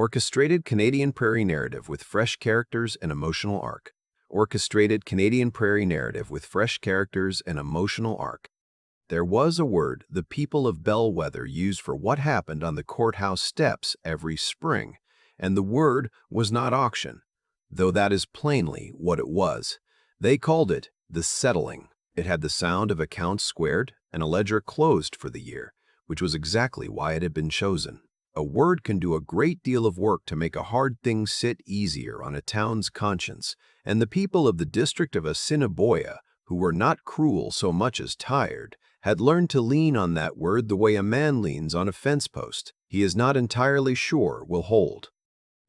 Orchestrated Canadian prairie narrative with fresh characters and emotional arc. Orchestrated Canadian prairie narrative with fresh characters and emotional arc. There was a word the people of Bellwether used for what happened on the courthouse steps every spring, and the word was not auction, though that is plainly what it was. They called it the settling. It had the sound of accounts squared and a ledger closed for the year, which was exactly why it had been chosen. A word can do a great deal of work to make a hard thing sit easier on a town's conscience, and the people of the district of Assiniboia, who were not cruel so much as tired, had learned to lean on that word the way a man leans on a fence post he is not entirely sure will hold.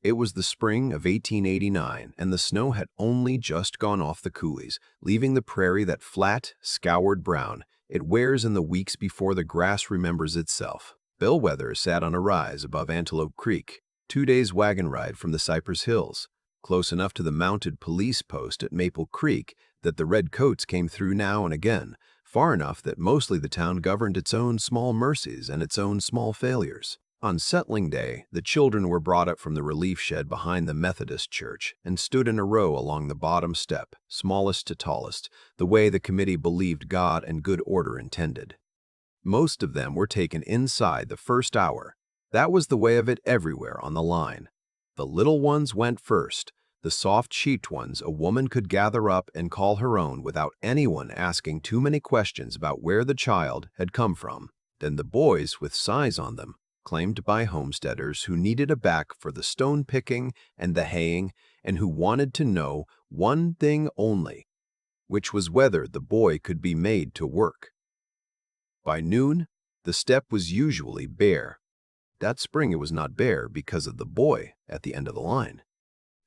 It was the spring of 1889, and the snow had only just gone off the coulees, leaving the prairie that flat, scoured brown it wears in the weeks before the grass remembers itself. Bellwether sat on a rise above Antelope Creek, 2 days' wagon ride from the Cypress Hills, close enough to the mounted police post at Maple Creek that the redcoats came through now and again, far enough that mostly the town governed its own small mercies and its own small failures. On settling day, the children were brought up from the relief shed behind the Methodist church and stood in a row along the bottom step, smallest to tallest, the way the committee believed God and good order intended. Most of them were taken inside the first hour. That was the way of it everywhere on the line. The little ones went first, the soft-cheeked ones a woman could gather up and call her own without anyone asking too many questions about where the child had come from. Then the boys with size on them, claimed by homesteaders who needed a back for the stone picking and the haying and who wanted to know one thing only, which was whether the boy could be made to work. By noon, the step was usually bare. That spring it was not bare because of the boy at the end of the line.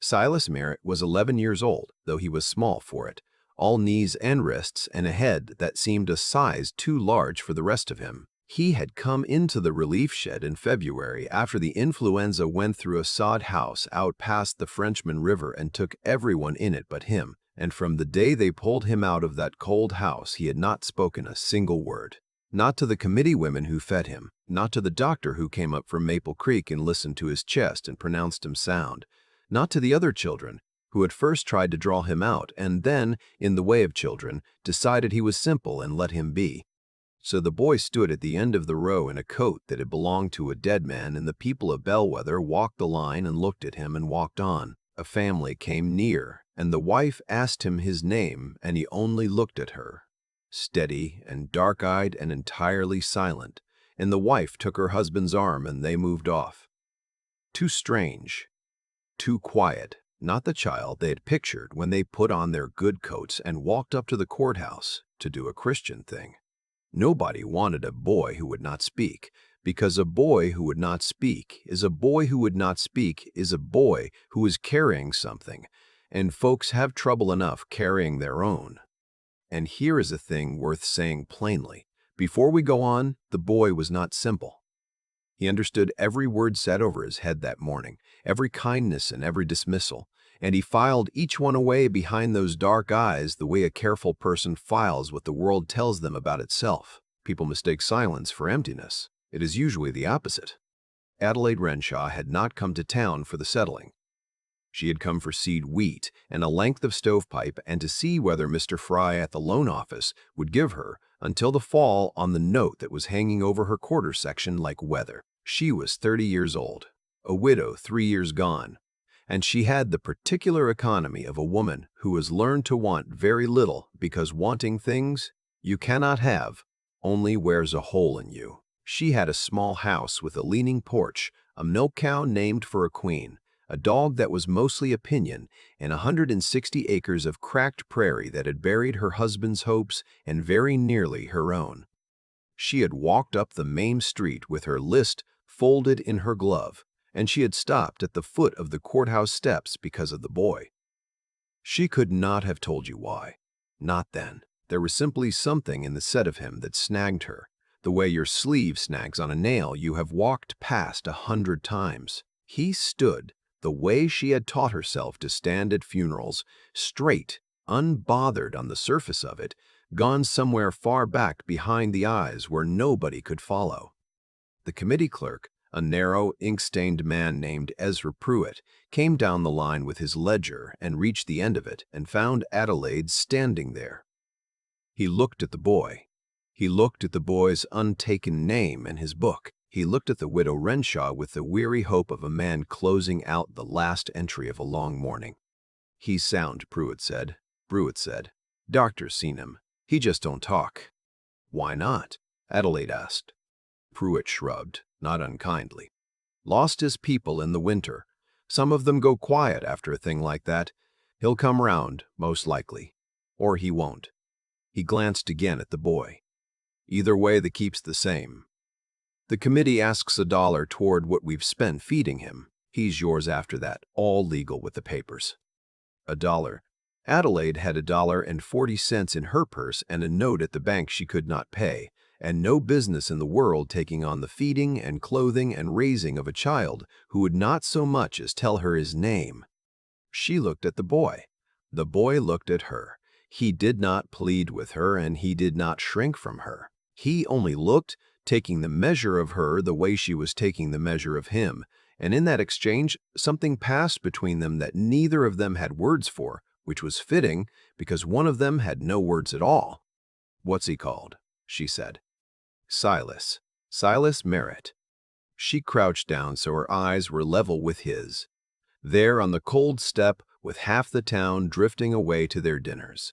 Silas Merritt was 11 years old, though he was small for it, all knees and wrists and a head that seemed a size too large for the rest of him. He had come into the relief shed in February after the influenza went through a sod house out past the Frenchman River and took everyone in it but him, and from the day they pulled him out of that cold house he had not spoken a single word. Not to the committee women who fed him, not to the doctor who came up from Maple Creek and listened to his chest and pronounced him sound, not to the other children who had first tried to draw him out and then, in the way of children, decided he was simple and let him be. So the boy stood at the end of the row in a coat that had belonged to a dead man, and the people of Bellwether walked the line and looked at him and walked on. A family came near, and the wife asked him his name, and he only looked at her, steady and dark-eyed and entirely silent, and the wife took her husband's arm and they moved off. Too strange, too quiet, not the child they had pictured when they put on their good coats and walked up to the courthouse to do a Christian thing. Nobody wanted a boy who would not speak, because a boy who would not speak is a boy who would not speak is a boy who is carrying something, and folks have trouble enough carrying their own. And here is a thing worth saying plainly. Before we go on, the boy was not simple. He understood every word said over his head that morning, every kindness and every dismissal, and he filed each one away behind those dark eyes the way a careful person files what the world tells them about itself. People mistake silence for emptiness. It is usually the opposite. Adelaide Renshaw had not come to town for the settling. She had come for seed wheat and a length of stovepipe and to see whether Mr. Fry at the loan office would give her until the fall on the note that was hanging over her quarter section like weather. She was 30 years old, a widow 3 years gone, and she had the particular economy of a woman who has learned to want very little because wanting things you cannot have only wears a hole in you. She had a small house with a leaning porch, a milk cow named for a queen, a dog that was mostly opinion, and 160 acres of cracked prairie that had buried her husband's hopes and very nearly her own. She had walked up the main street with her list folded in her glove, and she had stopped at the foot of the courthouse steps because of the boy. She could not have told you why. Not then. There was simply something in the set of him that snagged her, the way your sleeve snags on a nail you have walked past 100 times. He stood the way she had taught herself to stand at funerals, straight, unbothered on the surface of it, gone somewhere far back behind the eyes where nobody could follow. The committee clerk, A narrow, ink-stained man named Ezra Pruitt came down the line with his ledger and reached the end of it and found Adelaide standing there. He looked at the boy. He looked at the boy's untaken name and his book. He looked at the widow Renshaw with the weary hope of a man closing out the last entry of a long morning. "He's sound," Pruitt said. "Doctor's seen him. He just don't talk." "Why not?" Adelaide asked. Pruitt shrugged, not unkindly. "Lost his people in the winter. Some of them go quiet after a thing like that. He'll come round, most likely. Or he won't." He glanced again at the boy. "Either way, the keep's the same. The committee asks $1 toward what we've spent feeding him. He's yours after that, all legal with the papers." $1. Adelaide had $1.40 in her purse and a note at the bank she could not pay, and no business in the world taking on the feeding and clothing and raising of a child who would not so much as tell her his name. She looked at the boy. The boy looked at her. He did not plead with her, and he did not shrink from her. He only looked, taking the measure of her the way she was taking the measure of him, and in that exchange something passed between them that neither of them had words for, which was fitting, because one of them had no words at all. "What's he called?" she said. "Silas. Silas Merritt." She crouched down so her eyes were level with his. There on the cold step, with half the town drifting away to their dinners.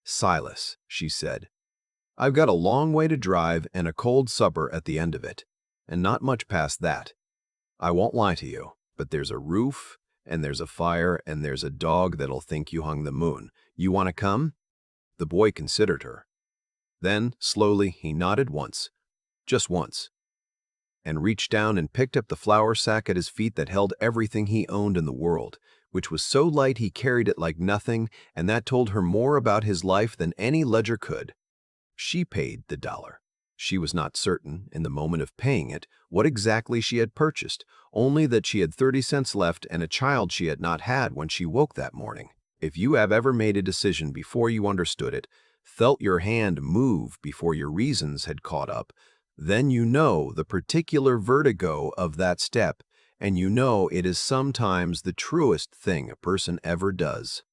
"Silas," she said, "I've got a long way to drive and a cold supper at the end of it, and not much past that. I won't lie to you, but there's a roof, and there's a fire, and there's a dog that'll think you hung the moon. You want to come?" The boy considered her. Then, slowly, he nodded once, just once, and reached down and picked up the flour sack at his feet that held everything he owned in the world, which was so light he carried it like nothing, and that told her more about his life than any ledger could. She paid the $1. She was not certain, in the moment of paying it, what exactly she had purchased, only that she had 30 cents left and a child she had not had when she woke that morning. If you have ever made a decision before you understood it, felt your hand move before your reasons had caught up, then you know the particular vertigo of that step, and you know it is sometimes the truest thing a person ever does.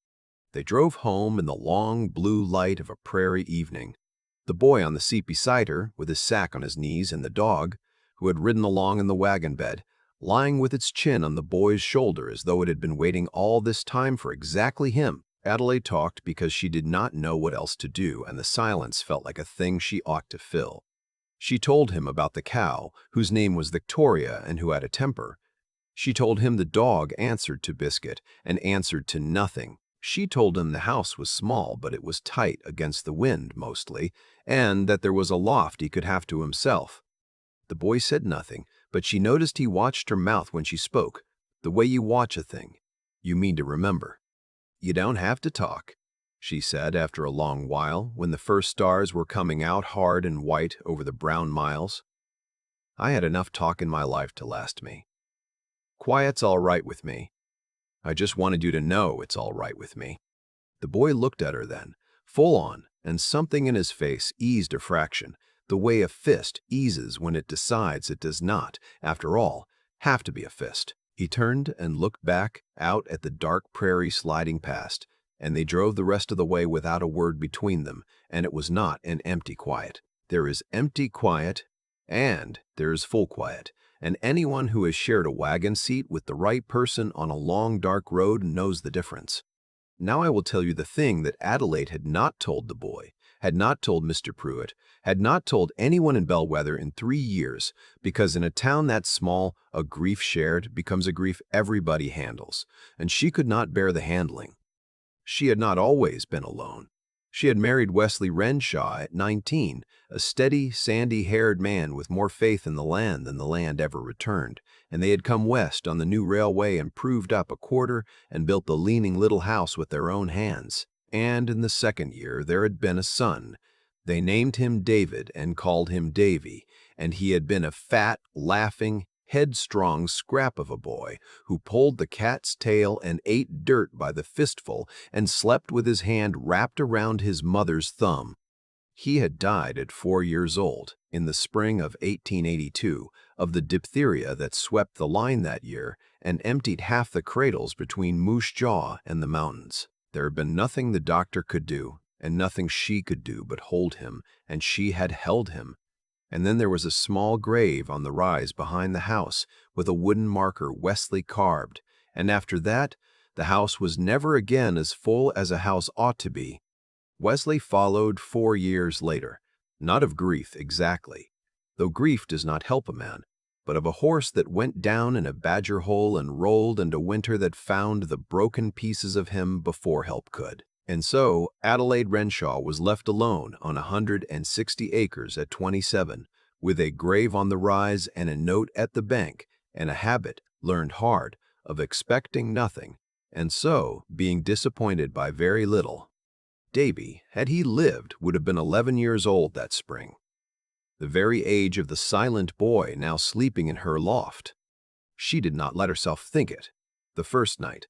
They drove home in the long blue light of a prairie evening. The boy on the seat beside her, with his sack on his knees, and the dog, who had ridden along in the wagon bed, lying with its chin on the boy's shoulder as though it had been waiting all this time for exactly him. Adelaide talked because she did not know what else to do, and the silence felt like a thing she ought to fill. She told him about the cow, whose name was Victoria and who had a temper. She told him the dog answered to Biscuit and answered to nothing. She told him the house was small, but it was tight against the wind, mostly, and that there was a loft he could have to himself. The boy said nothing, but she noticed he watched her mouth when she spoke, the way you watch a thing you mean to remember. "You don't have to talk," she said after a long while, when the first stars were coming out hard and white over the brown miles. "I had enough talk in my life to last me. Quiet's all right with me. I just wanted you to know it's all right with me." The boy looked at her then, full on, and something in his face eased a fraction, the way a fist eases when it decides it does not, after all, have to be a fist. He turned and looked back out at the dark prairie sliding past, and they drove the rest of the way without a word between them, and it was not an empty quiet. There is empty quiet, and there is full quiet, and anyone who has shared a wagon seat with the right person on a long dark road knows the difference. Now I will tell you the thing that Adelaide had not told the boy, had not told Mr. Pruitt, had not told anyone in Bellwether in 3 years, because in a town that small, a grief shared becomes a grief everybody handles, and she could not bear the handling. She had not always been alone. She had married Wesley Renshaw at 19, a steady, sandy-haired man with more faith in the land than the land ever returned, and they had come west on the new railway and proved up a quarter and built the leaning little house with their own hands. And in the 2nd year there had been a son. They named him David and called him Davy, and he had been a fat, laughing, headstrong scrap of a boy who pulled the cat's tail and ate dirt by the fistful and slept with his hand wrapped around his mother's thumb. He had died at 4 years old, in the spring of 1882, of the diphtheria that swept the line that year and emptied half the cradles between Moose Jaw and the mountains. There had been nothing the doctor could do, and nothing she could do but hold him, and she had held him. And then there was a small grave on the rise behind the house with a wooden marker Wesley carved, and after that, the house was never again as full as a house ought to be. Wesley followed 4 years later, not of grief exactly, though grief does not help a man, but of a horse that went down in a badger hole and rolled into winter that found the broken pieces of him before help could. And so Adelaide Renshaw was left alone on 160 acres at 27, with a grave on the rise and a note at the bank, and a habit, learned hard, of expecting nothing, and so being disappointed by very little. Davy, had he lived, would have been 11 years old that spring, the very age of the silent boy now sleeping in her loft. She did not let herself think it. The first night,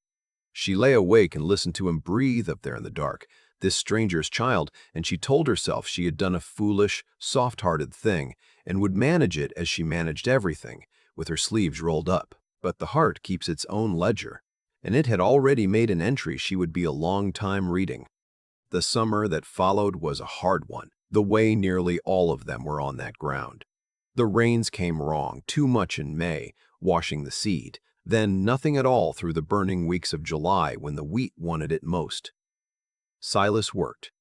she lay awake and listened to him breathe up there in the dark, this stranger's child, and she told herself she had done a foolish, soft-hearted thing and would manage it as she managed everything, with her sleeves rolled up. But the heart keeps its own ledger, and it had already made an entry she would be a long time reading. The summer that followed was a hard one, the way nearly all of them were on that ground. The rains came wrong, too much in May, washing the seed, then nothing at all through the burning weeks of July when the wheat wanted it most. Silas worked.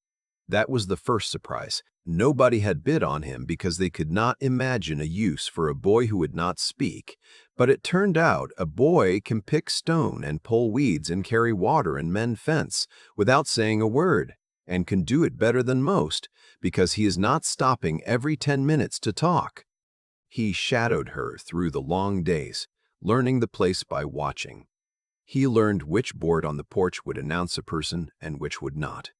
That was the first surprise. Nobody had bid on him because they could not imagine a use for a boy who would not speak, but it turned out a boy can pick stone and pull weeds and carry water and mend fence without saying a word, and can do it better than most because he is not stopping every 10 minutes to talk. He shadowed her through the long days, learning the place by watching. He learned which board on the porch would announce a person and which would not.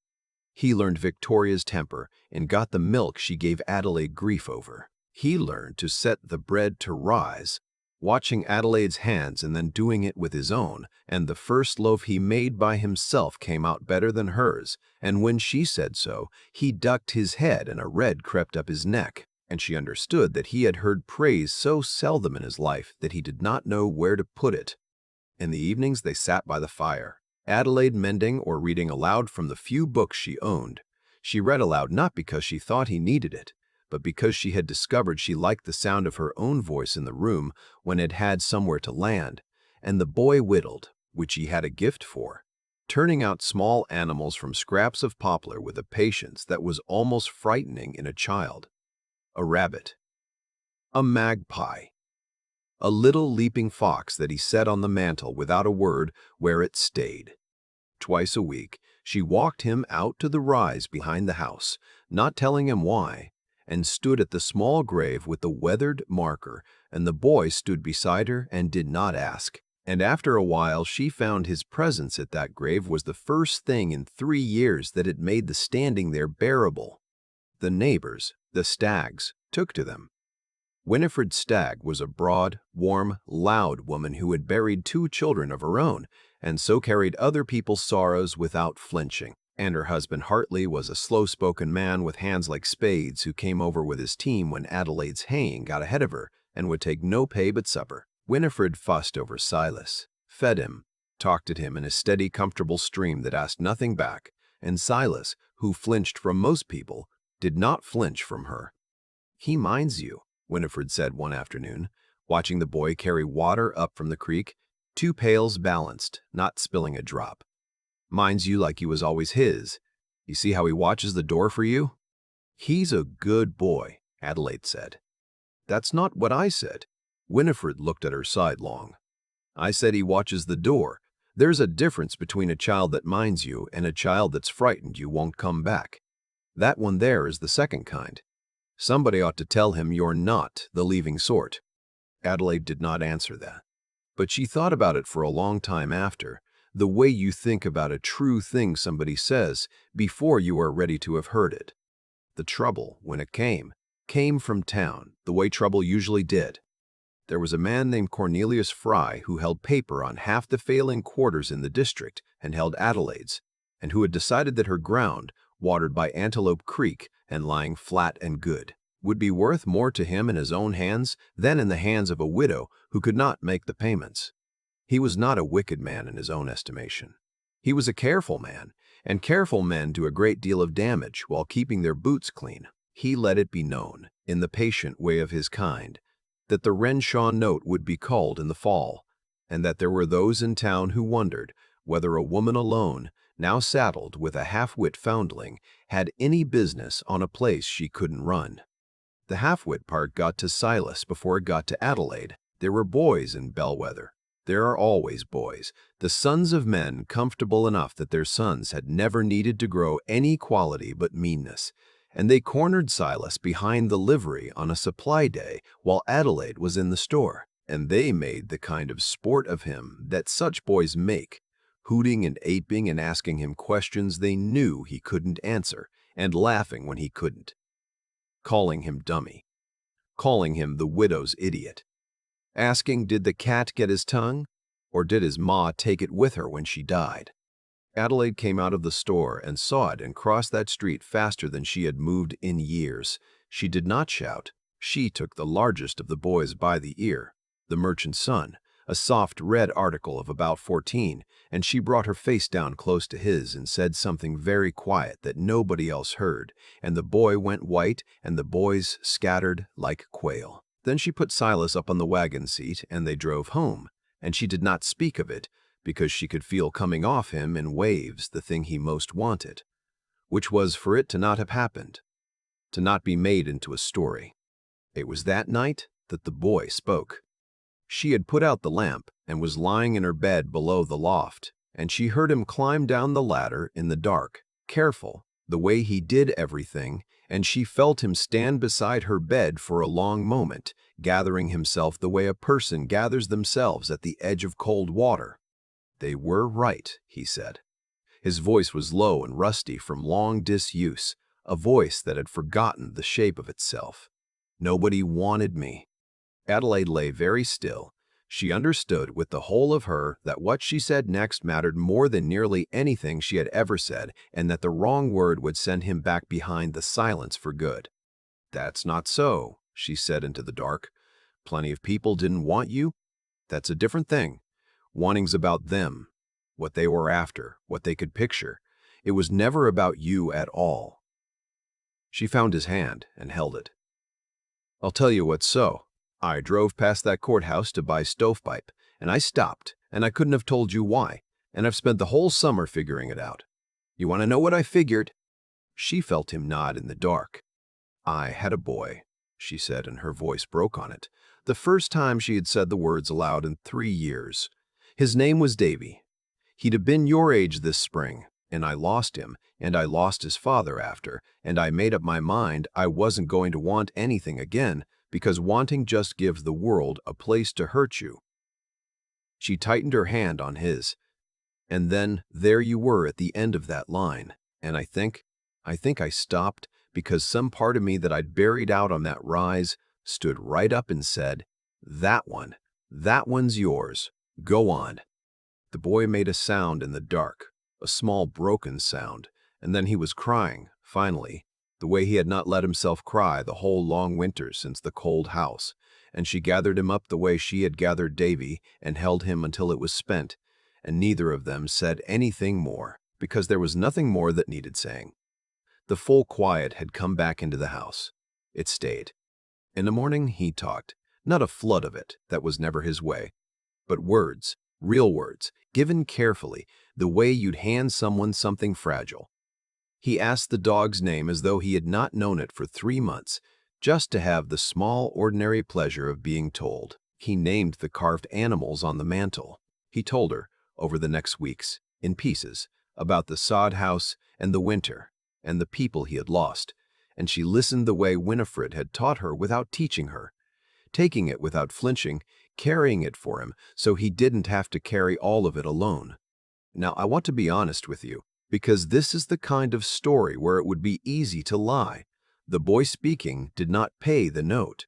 He learned Victoria's temper and got the milk she gave Adelaide grief over. He learned to set the bread to rise, watching Adelaide's hands and then doing it with his own, and the first loaf he made by himself came out better than hers, and when she said so, he ducked his head and a red crept up his neck, and she understood that he had heard praise so seldom in his life that he did not know where to put it. In the evenings they sat by the fire, Adelaide mending or reading aloud from the few books she owned. She read aloud not because she thought he needed it, but because she had discovered she liked the sound of her own voice in the room when it had somewhere to land, and the boy whittled, which he had a gift for, turning out small animals from scraps of poplar with a patience that was almost frightening in a child. A rabbit, a magpie, a little leaping fox that he set on the mantel without a word where it stayed. Twice a week, she walked him out to the rise behind the house, not telling him why, and stood at the small grave with the weathered marker, and the boy stood beside her and did not ask. And after a while she found his presence at that grave was the first thing in 3 years that had made the standing there bearable. The neighbors, the Staggs, took to them. Winifred Stagg was a broad, warm, loud woman who had buried 2 children of her own, and so carried other people's sorrows without flinching. And her husband Hartley was a slow-spoken man with hands like spades who came over with his team when Adelaide's haying got ahead of her and would take no pay but supper. Winifred fussed over Silas, fed him, talked at him in a steady, comfortable stream that asked nothing back, and Silas, who flinched from most people, did not flinch from her. "He minds you," Winifred said one afternoon, watching the boy carry water up from the creek, 2 pails balanced, not spilling a drop. "Minds you like you was always his. You see how he watches the door for you?" "He's a good boy," Adelaide said. "That's not what I said." Winifred looked at her sidelong. "I said he watches the door. There's a difference between a child that minds you and a child that's frightened you won't come back. That one there is the second kind. Somebody ought to tell him you're not the leaving sort." Adelaide did not answer that, but she thought about it for a long time after, the way you think about a true thing somebody says before you are ready to have heard it. The trouble, when it came from town, the way trouble usually did. There was a man named Cornelius Fry who held paper on half the failing quarters in the district and held Adelaide's, and who had decided that her ground, watered by Antelope Creek and lying flat and good, would be worth more to him in his own hands than in the hands of a widow who could not make the payments. He was not a wicked man in his own estimation. He was a careful man, and careful men do a great deal of damage while keeping their boots clean. He let it be known, in the patient way of his kind, that the Renshaw note would be called in the fall, and that there were those in town who wondered whether a woman alone, now saddled with a half-wit foundling, had any business on a place she couldn't run. The half-wit part got to Silas before it got to Adelaide. There were boys in Bellwether. There are always boys, the sons of men comfortable enough that their sons had never needed to grow any quality but meanness, and they cornered Silas behind the livery on a supply day while Adelaide was in the store, and they made the kind of sport of him that such boys make, hooting and aping and asking him questions they knew he couldn't answer, and laughing when he couldn't, calling him dummy, calling him the widow's idiot, asking did the cat get his tongue, or did his ma take it with her when she died. Adelaide came out of the store and saw it and crossed that street faster than she had moved in years. She did not shout. She took the largest of the boys by the ear, the merchant's son, a soft red article of about 14, and she brought her face down close to his and said something very quiet that nobody else heard, and the boy went white and the boys scattered like quail. Then she put Silas up on the wagon seat and they drove home, and she did not speak of it because she could feel coming off him in waves the thing he most wanted, which was for it to not have happened, to not be made into a story. It was that night that the boy spoke. She had put out the lamp and was lying in her bed below the loft, and she heard him climb down the ladder in the dark, careful, the way he did everything, and she felt him stand beside her bed for a long moment, gathering himself the way a person gathers themselves at the edge of cold water. They were right, he said. His voice was low and rusty from long disuse, a voice that had forgotten the shape of itself. Nobody wanted me. Adelaide lay very still. She understood with the whole of her that what she said next mattered more than nearly anything she had ever said, and that the wrong word would send him back behind the silence for good. "That's not so," she said into the dark. "Plenty of people didn't want you. That's a different thing. Wanting's about them, what they were after, what they could picture. It was never about you at all." She found his hand and held it. "I'll tell you what's so. I drove past that courthouse to buy stovepipe, and I stopped, and I couldn't have told you why, and I've spent the whole summer figuring it out. You want to know what I figured?" She felt him nod in the dark. "I had a boy," she said, and her voice broke on it, the first time she had said the words aloud in 3 years. "His name was Davy. He'd have been your age this spring, and I lost him, and I lost his father after, and I made up my mind I wasn't going to want anything again, because wanting just gives the world a place to hurt you." She tightened her hand on his. "And then there you were at the end of that line, and I think I stopped because some part of me that I'd buried out on that rise stood right up and said, 'That one's yours. Go on.'" The boy made a sound in the dark, a small broken sound, and then he was crying, finally, the way he had not let himself cry the whole long winter since the cold house, and she gathered him up the way she had gathered Davy and held him until it was spent, and neither of them said anything more, because there was nothing more that needed saying. The full quiet had come back into the house. It stayed. In the morning he talked, not a flood of it, that was never his way, but words, real words, given carefully, the way you'd hand someone something fragile. He asked the dog's name as though he had not known it for 3 months, just to have the small, ordinary pleasure of being told. He named the carved animals on the mantel. He told her, over the next weeks, in pieces, about the sod house and the winter and the people he had lost, and she listened the way Winifred had taught her without teaching her, taking it without flinching, carrying it for him so he didn't have to carry all of it alone. Now, I want to be honest with you, because this is the kind of story where it would be easy to lie. The boy speaking did not pay the note.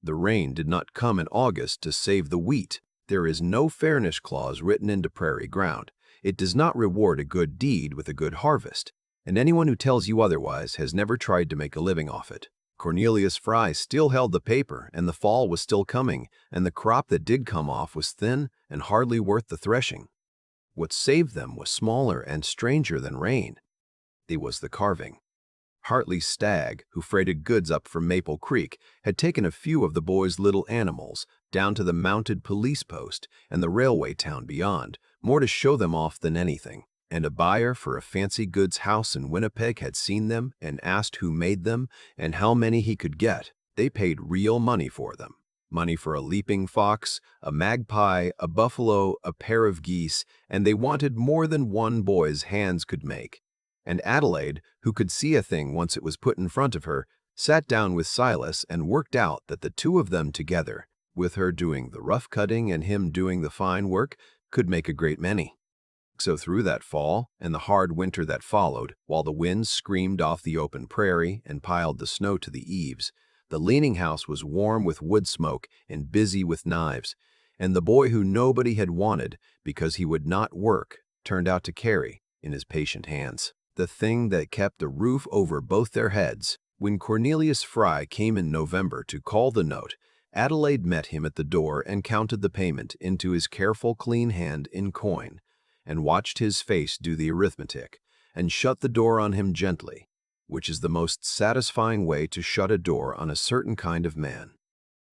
The rain did not come in August to save the wheat. There is no fairness clause written into prairie ground. It does not reward a good deed with a good harvest. and anyone who tells you otherwise has never tried to make a living off it. Cornelius Fry still held the paper, and the fall was still coming, and the crop that did come off was thin and hardly worth the threshing. What saved them was smaller and stranger than rain. It was the carving. Hartley's stag, who freighted goods up from Maple Creek, had taken a few of the boys' little animals down to the mounted police post and the railway town beyond, more to show them off than anything. And a buyer for a fancy goods house in Winnipeg had seen them and asked who made them and how many he could get. They paid real money for them. Money for a leaping fox, a magpie, a buffalo, a pair of geese, and they wanted more than one boy's hands could make. And Adelaide, who could see a thing once it was put in front of her, sat down with Silas and worked out that the two of them together, with her doing the rough cutting and him doing the fine work, could make a great many. So through that fall and the hard winter that followed, while the winds screamed off the open prairie and piled the snow to the eaves, the leaning house was warm with wood smoke and busy with knives, and the boy who nobody had wanted because he would not work turned out to carry, in his patient hands, the thing that kept the roof over both their heads. When Cornelius Fry came in November to call the note, Adelaide met him at the door and counted the payment into his careful, clean hand in coin, and watched his face do the arithmetic, and shut the door on him gently, which is the most satisfying way to shut a door on a certain kind of man.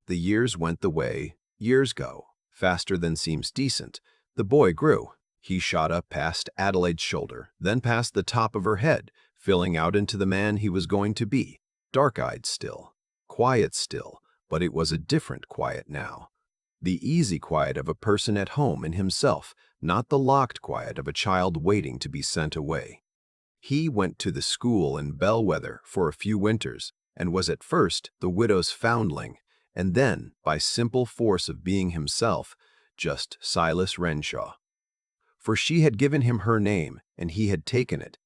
The years went the way years go, faster than seems decent. The boy grew. He shot up past Adelaide's shoulder, then past the top of her head, filling out into the man he was going to be, dark-eyed still, quiet still, but it was a different quiet now. The easy quiet of a person at home in himself, not the locked quiet of a child waiting to be sent away. He went to the school in Bellwether for a few winters, and was at first the widow's foundling, and then, by simple force of being himself, just Silas Renshaw. For she had given him her name, and he had taken it,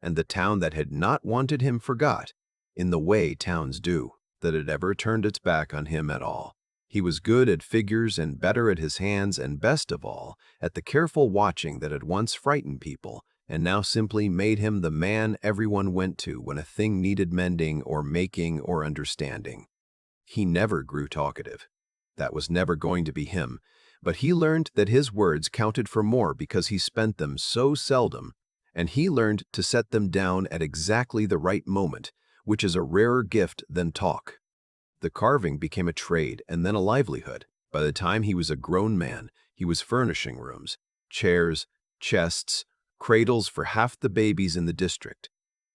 and the town that had not wanted him forgot, in the way towns do, that it ever turned its back on him at all. He was good at figures and better at his hands, and best of all, at the careful watching that had once frightened people, and now simply made him the man everyone went to when a thing needed mending or making or understanding. He never grew talkative. That was never going to be him, but he learned that his words counted for more because he spent them so seldom, and he learned to set them down at exactly the right moment, which is a rarer gift than talk. The carving became a trade and then a livelihood. By the time he was a grown man, he was furnishing rooms, chairs, chests, cradles for half the babies in the district,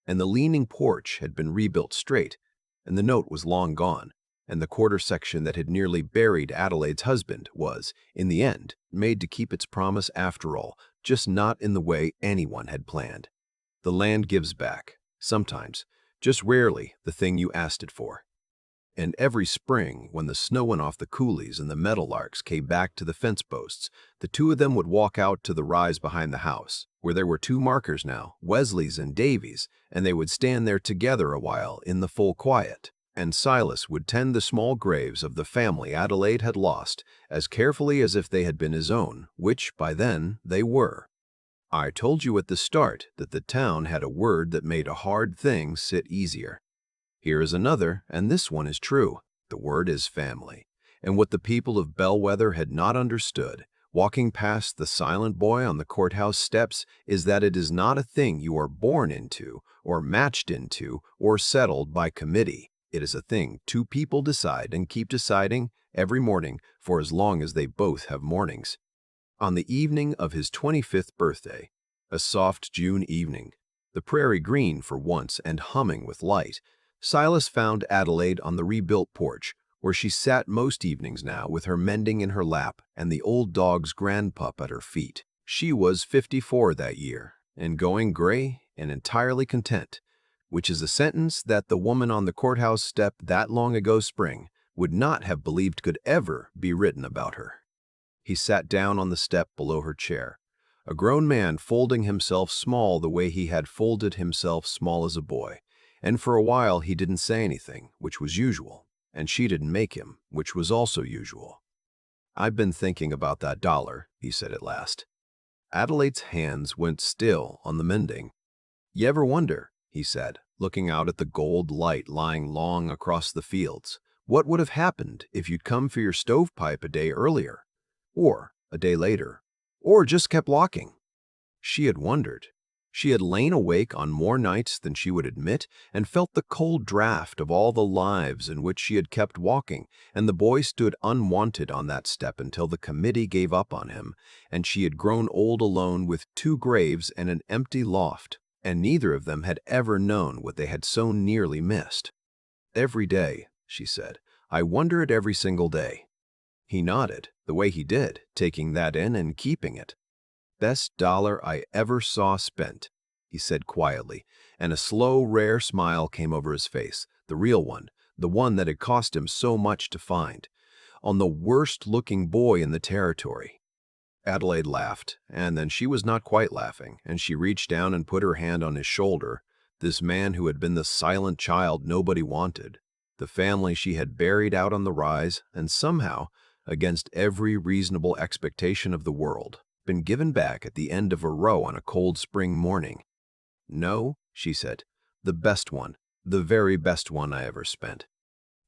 and the leaning porch had been rebuilt straight, and the note was long gone, and the quarter section that had nearly buried Adelaide's husband was, in the end, made to keep its promise after all, just not in the way anyone had planned. The land gives back, sometimes, just rarely, the thing you asked it for. And every spring, when the snow went off the coulees and the meadowlarks came back to the fence posts, the two of them would walk out to the rise behind the house, where there were two markers now, Wesley's and Davy's, and they would stand there together a while in the full quiet. And Silas would tend the small graves of the family Adelaide had lost as carefully as if they had been his own, which, by then, they were. I told you at the start that the town had a word that made a hard thing sit easier. Here is another, and this one is true. The word is family. And what the people of Bellwether had not understood, walking past the silent boy on the courthouse steps, is that it is not a thing you are born into, or matched into, or settled by committee. It is a thing two people decide and keep deciding every morning for as long as they both have mornings. On the evening of his 25th birthday, a soft June evening, the prairie green for once and humming with light, Silas found Adelaide on the rebuilt porch, where she sat most evenings now with her mending in her lap and the old dog's grandpup at her feet. She was 54 that year, and going gray and entirely content, which is a sentence that the woman on the courthouse step that long ago spring would not have believed could ever be written about her. He sat down on the step below her chair, a grown man folding himself small the way he had folded himself small as a boy, and for a while he didn't say anything, which was usual, and she didn't make him, which was also usual. "I've been thinking about that $1, he said at last. Adelaide's hands went still on the mending. "You ever wonder," he said, looking out at the gold light lying long across the fields, "what would have happened if you'd come for your stovepipe a day earlier, or a day later, or just kept walking?" She had wondered. She had lain awake on more nights than she would admit and felt the cold draft of all the lives in which she had kept walking, and the boy stood unwanted on that step until the committee gave up on him, and she had grown old alone with 2 graves and an empty loft, and neither of them had ever known what they had so nearly missed. "Every day," she said. "I wonder it every single day." He nodded, the way he did, taking that in and keeping it. "Best dollar I ever saw spent," he said quietly, and a slow, rare smile came over his face, the real one, the one that had cost him so much to find, on the worst-looking boy in the territory. Adelaide laughed, and then she was not quite laughing, and she reached down and put her hand on his shoulder, this man who had been the silent child nobody wanted, the family she had buried out on the rise, and somehow, against every reasonable expectation of the world, been given back at the end of a row on a cold spring morning. "No," she said, "the best one, the very best one I ever spent."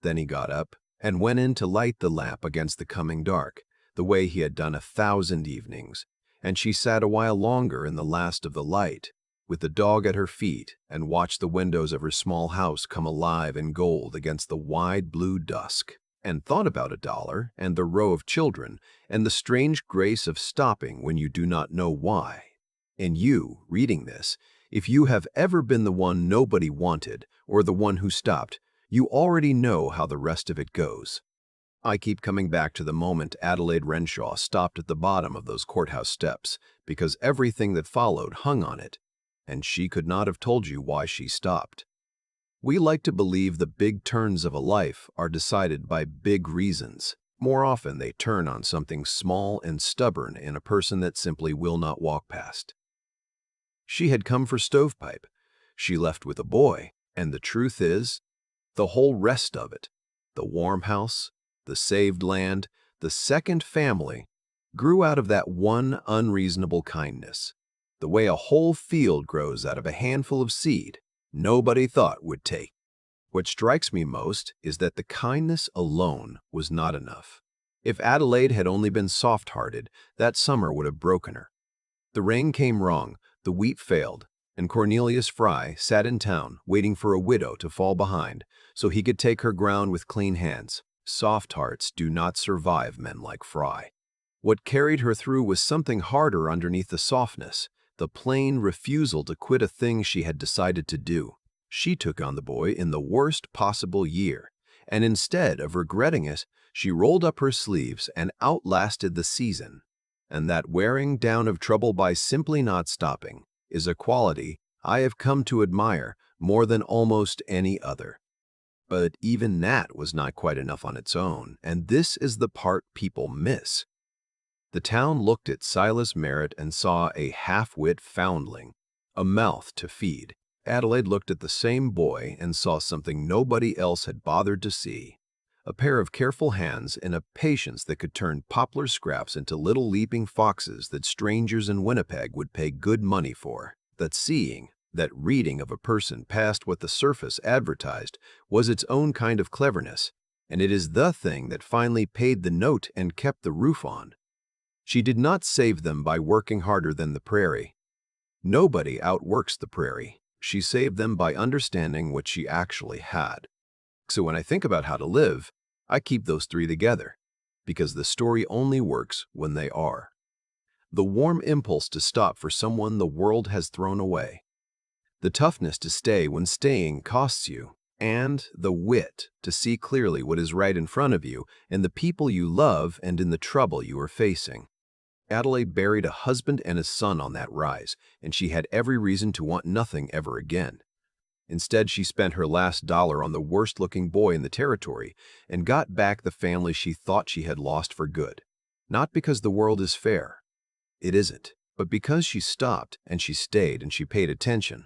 Then he got up and went in to light the lamp against the coming dark, the way he had done 1,000 evenings, and she sat a while longer in the last of the light, with the dog at her feet, and watched the windows of her small house come alive in gold against the wide blue dusk, and thought about a dollar and the row of children and the strange grace of stopping when you do not know why. And you, reading this, if you have ever been the one nobody wanted or the one who stopped, you already know how the rest of it goes. I keep coming back to the moment Adelaide Renshaw stopped at the bottom of those courthouse steps, because everything that followed hung on it, and she could not have told you why she stopped. We like to believe the big turns of a life are decided by big reasons. More often they turn on something small and stubborn in a person that simply will not walk past. She had come for stovepipe. She left with a boy, and the truth is, the whole rest of it, the warm house, the saved land, the second family, grew out of that one unreasonable kindness, the way a whole field grows out of a handful of seed nobody thought would take. What strikes me most is that the kindness alone was not enough. If Adelaide had only been soft-hearted, that summer would have broken her. The rain came wrong, the wheat failed, and Cornelius Fry sat in town waiting for a widow to fall behind so he could take her ground with clean hands. Soft hearts do not survive men like Fry. What carried her through was something harder underneath the softness, the plain refusal to quit a thing she had decided to do. She took on the boy in the worst possible year, and instead of regretting it, she rolled up her sleeves and outlasted the season. And that wearing down of trouble by simply not stopping is a quality I have come to admire more than almost any other. But even that was not quite enough on its own, and this is the part people miss. The town looked at Silas Merritt and saw a half-wit foundling, a mouth to feed. Adelaide looked at the same boy and saw something nobody else had bothered to see, a pair of careful hands and a patience that could turn poplar scraps into little leaping foxes that strangers in Winnipeg would pay good money for. That seeing, that reading of a person past what the surface advertised was its own kind of cleverness, and it is the thing that finally paid the note and kept the roof on. She did not save them by working harder than the prairie. Nobody outworks the prairie. She saved them by understanding what she actually had. So when I think about how to live, I keep those 3 together, because the story only works when they are. The warm impulse to stop for someone the world has thrown away, the toughness to stay when staying costs you, and the wit to see clearly what is right in front of you in the people you love and in the trouble you are facing. Adelaide buried a husband and a son on that rise, and she had every reason to want nothing ever again. Instead, she spent her last dollar on the worst-looking boy in the territory and got back the family she thought she had lost for good. Not because the world is fair. It isn't. But because she stopped, and she stayed, and she paid attention.